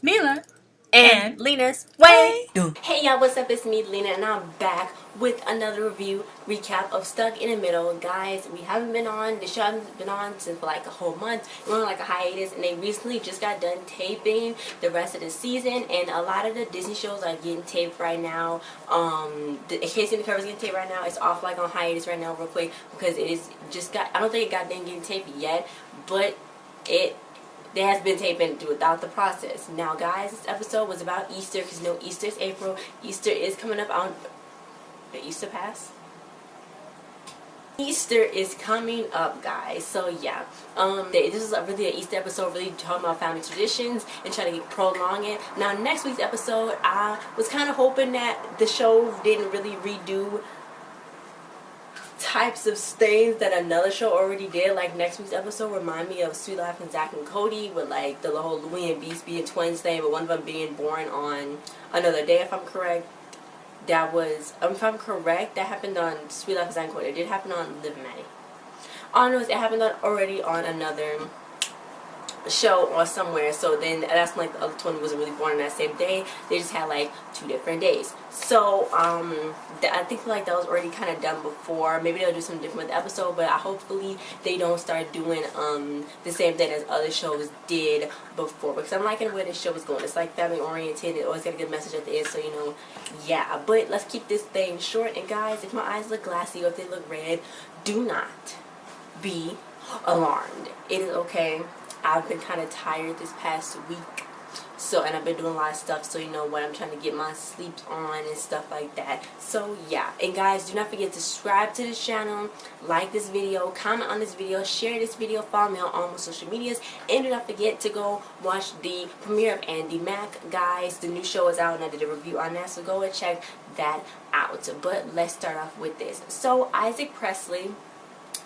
Mila and Lena's way. Hey y'all, what's up? It's me, Lena, and I'm back with another review recap of Stuck in the Middle. Guys, we haven't been on, the show hasn't been on since for like a whole month. We're on like a hiatus, and they recently just got done taping the rest of the season, and a lot of the Disney shows are getting taped right now. Casey and the Cover is getting taped right now. It's off like on hiatus right now real quick because it is just got, I don't think it got done getting taped yet, but it has been taping throughout the process. Now, guys, this episode was about Easter because you know Easter is April. Easter is coming up on the Easter pass. Easter is coming up, guys. So yeah, this is really an Easter episode, really talking about family traditions and trying to prolong it. Now, next week's episode, I was kind of hoping that the show didn't really redo types of things that another show already did. Like next week's episode remind me of Sweet Life and Zach and Cody, with like the whole Louie and Beast being twins thing, but one of them being born on another day, if I'm correct. That was, if I'm correct, that happened on Sweet Life and Zach and Cody. It did happen on Live Maddie. All I know is it happened already on another show or somewhere. So then that's when like the other twin wasn't really born on that same day. They just had like 2 different days. So I think like that was already kind of done before. Maybe they'll do something different with the episode, but hopefully they don't start doing the same thing as other shows did before, because I'm liking where this show is going. It's like family oriented. It always got a good message at the end, so you know, yeah. But let's keep this thing short. And guys, if my eyes look glassy or if they look red, do not be alarmed. It is okay. I've been kind of tired this past week, so, and I've been doing a lot of stuff, so you know what, I'm trying to get my sleep on and stuff like that. So yeah, and guys, do not forget to subscribe to this channel, like this video, comment on this video, share this video, follow me on all my social medias, and do not forget to go watch the premiere of Andy Mack. Guys, the new show is out and I did a review on that, so go and check that out. But let's start off with this. So Isaac Presley,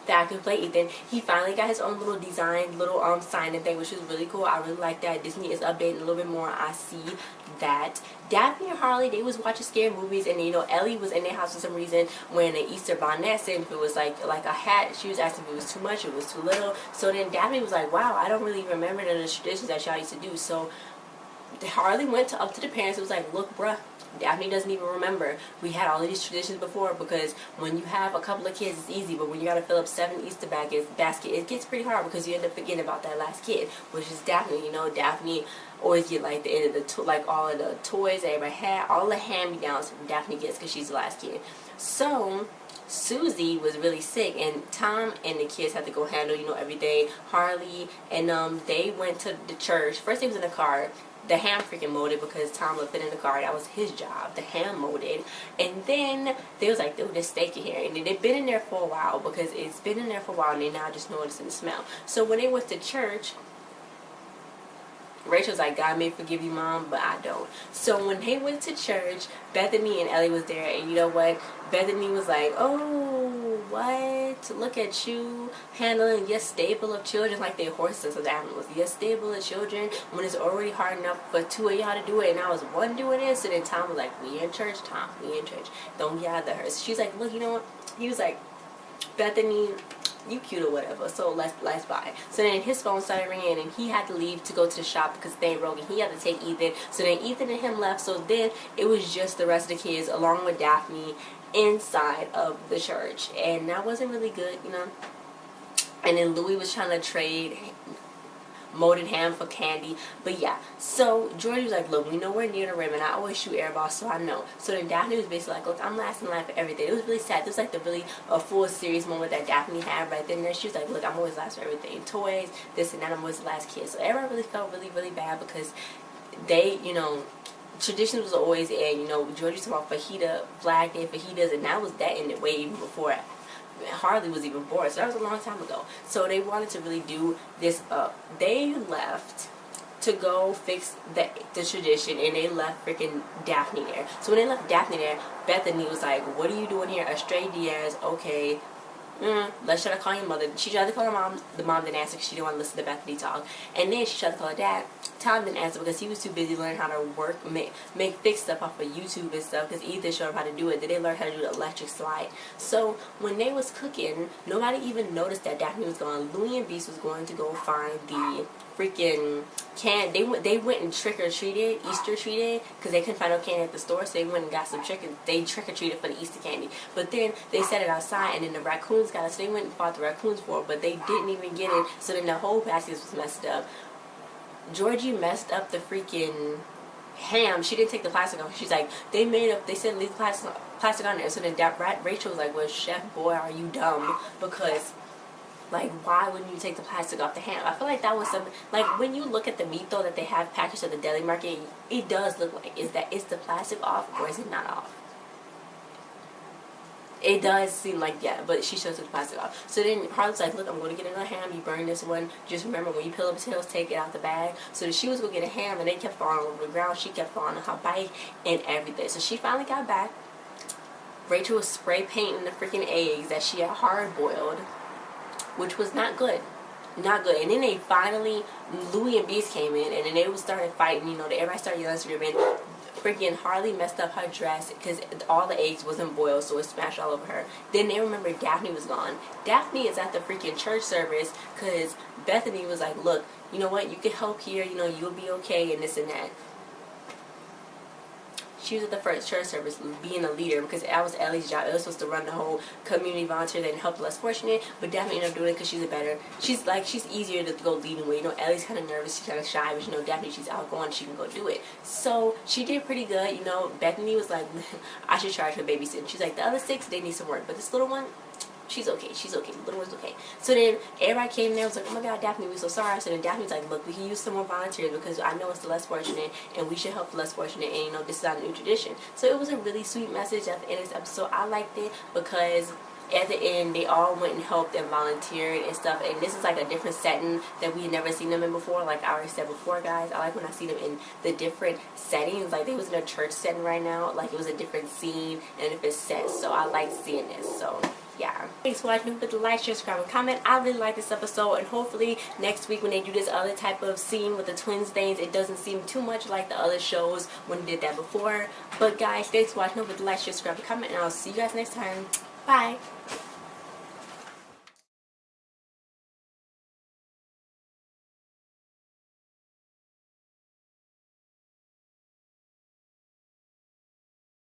the actor who played Ethan, he finally got his own little design, little signing thing, which is really cool. I really like that. Disney is updating a little bit more. I see that. Daphne and Harley, they was watching scary movies, and you know Ellie was in their house for some reason wearing an Easter bonnet, saying if it was like a hat. She was asking if it was too much, if it was too little. So then Daphne was like, wow, I don't really remember the traditions that y'all used to do. So Harley went up to the parents and was like, look, bruh, Daphne doesn't even remember we had all of these traditions before, because when you have a couple of kids it's easy, but when you gotta fill up 7 Easter basket, it gets pretty hard because you end up forgetting about that last kid, which is Daphne. You know, Daphne always get like the end of the like all of the toys that everybody had, all the hand-me-downs Daphne gets because she's the last kid. So Susie was really sick, and Tom and the kids had to go handle, you know, everything. Harley and they went to the church. First he was in the car. The ham freaking molded because Tom would fit in the car. That was his job. The ham molded. And then they was like, dude, this steak in here. And they've been in there for a while, because it's been in there for a while and they now just noticing the smell. So when they went to church, Rachel's like, God may forgive you, Mom, but I don't. So when they went to church, Bethany and Ellie was there, and you know what? Bethany was like, oh, what? Look at you handling your stable of children like they're horses or animals. Your stable of children when it's already hard enough for 2 of y'all to do it, and I was one doing it. So then Tom was like, we in church, Tom. We in church. Don't gather her. So she's like, look, you know what? He was like, Bethany, you cute or whatever, so let's buy. So then his phone started ringing and he had to leave to go to the shop because they broke, and he had to take Ethan. So then Ethan and him left, so then it was just the rest of the kids along with Daphne inside of the church, and that wasn't really good, you know. And then Louis was trying to trade molded ham for candy. But yeah, so Jordy was like, look, we know we're near the rim and I always shoot air balls, so I know. So then Daphne was basically like, look, I'm last in line for everything. It was really sad. It was like the really full series moment that Daphne had right then and there. She was like, look, I'm always last for everything. Toys, this and that, I'm always the last kid. So everyone really felt really, really bad because they, you know, traditions was always in, you know, George used to talk about fajita, Flag Day, fajitas, and that was that ended way even before Harley was even born. So that was a long time ago. So they wanted to really do this up. They left to go fix the tradition, and they left freaking Daphne there. So when they left Daphne there, Bethany was like, what are you doing here? A stray Diaz, okay, Let's try to call your mother. She tried to call her mom. The mom didn't answer because she didn't want to listen to Bethany talk. And then she tried to call her dad. Tom didn't answer because he was too busy learning how to work, make fix stuff off of YouTube and stuff. Because Ethan showed him how to do it. Then they learned how to do the electric slide. So when they was cooking, nobody even noticed that Daphne was gone. Louie and Beast was going to go find the freaking can. They went and trick-or-treated, Easter-treated, because they couldn't find no candy at the store, so they went and got some trick-or-treated for the Easter candy. But then they set it outside, and then the raccoons got it, so they went and fought the raccoons for it, but they didn't even get it, so then the whole basket was messed up. Georgie messed up the freaking ham. She didn't take the plastic off. She's like, they said leave the plastic on there, so then Rachel was like, well, chef boy, are you dumb? Because like, why wouldn't you take the plastic off the ham? I feel like that was something, like, when you look at the meat, though, that they have packaged at the deli market, it does look like, is the plastic off, or is it not off? It does seem like, yeah, but she shows the plastic off. So then Harley's like, look, I'm going to get another ham. You burn this one. Just remember, when you peel up potatoes, take it out the bag. So she was going to get a ham, and they kept falling over the ground. She kept falling on her bike and everything. So she finally got back. Rachel was spray painting the freaking eggs that she had hard boiled, which was not good. Not good. And then they finally, Louie and Beast came in, and then they started fighting. You know, everybody started yelling, screaming. Freaking Harley messed up her dress because all the eggs wasn't boiled, so it smashed all over her. Then they remembered Daphne was gone. Daphne is at the freaking church service because Bethany was like, look, you know what, you can help here, you know, you'll be okay, and this and that. She was at the first church service being a leader because that was Ellie's job. Ellie was supposed to run the whole community volunteer and help the less fortunate, but Daphne ended up doing it because she's easier to go leading with. You know, Ellie's kind of nervous, she's kind of shy, but you know, Daphne, she's outgoing, she can go do it. So she did pretty good. You know, Bethany was like, I should charge her babysitting. She's like, the other 6, they need some work, but this little one, she's okay. The little one's okay. So then everybody came there and was like, oh my God, Daphne, we're so sorry. So then Daphne's like, look, we can use some more volunteers because I know it's the less fortunate and we should help the less fortunate, and you know, this is our new tradition. So it was a really sweet message at the end of this episode. I liked it because at the end they all went and helped and volunteered and stuff, and this is like a different setting that we had never seen them in before. Like I already said before, guys, I like when I see them in the different settings. Like they was in a church setting right now, like it was a different scene and a different set, so I like seeing this. So yeah, thanks for watching. Don't forget to like, share, subscribe, and comment. I really like this episode, and hopefully next week when they do this other type of scene with the twins things, it doesn't seem too much like the other shows when they did that before. But guys, thanks for watching. Don't forget to like, share, subscribe, and comment, and I'll see you guys next time. Bye.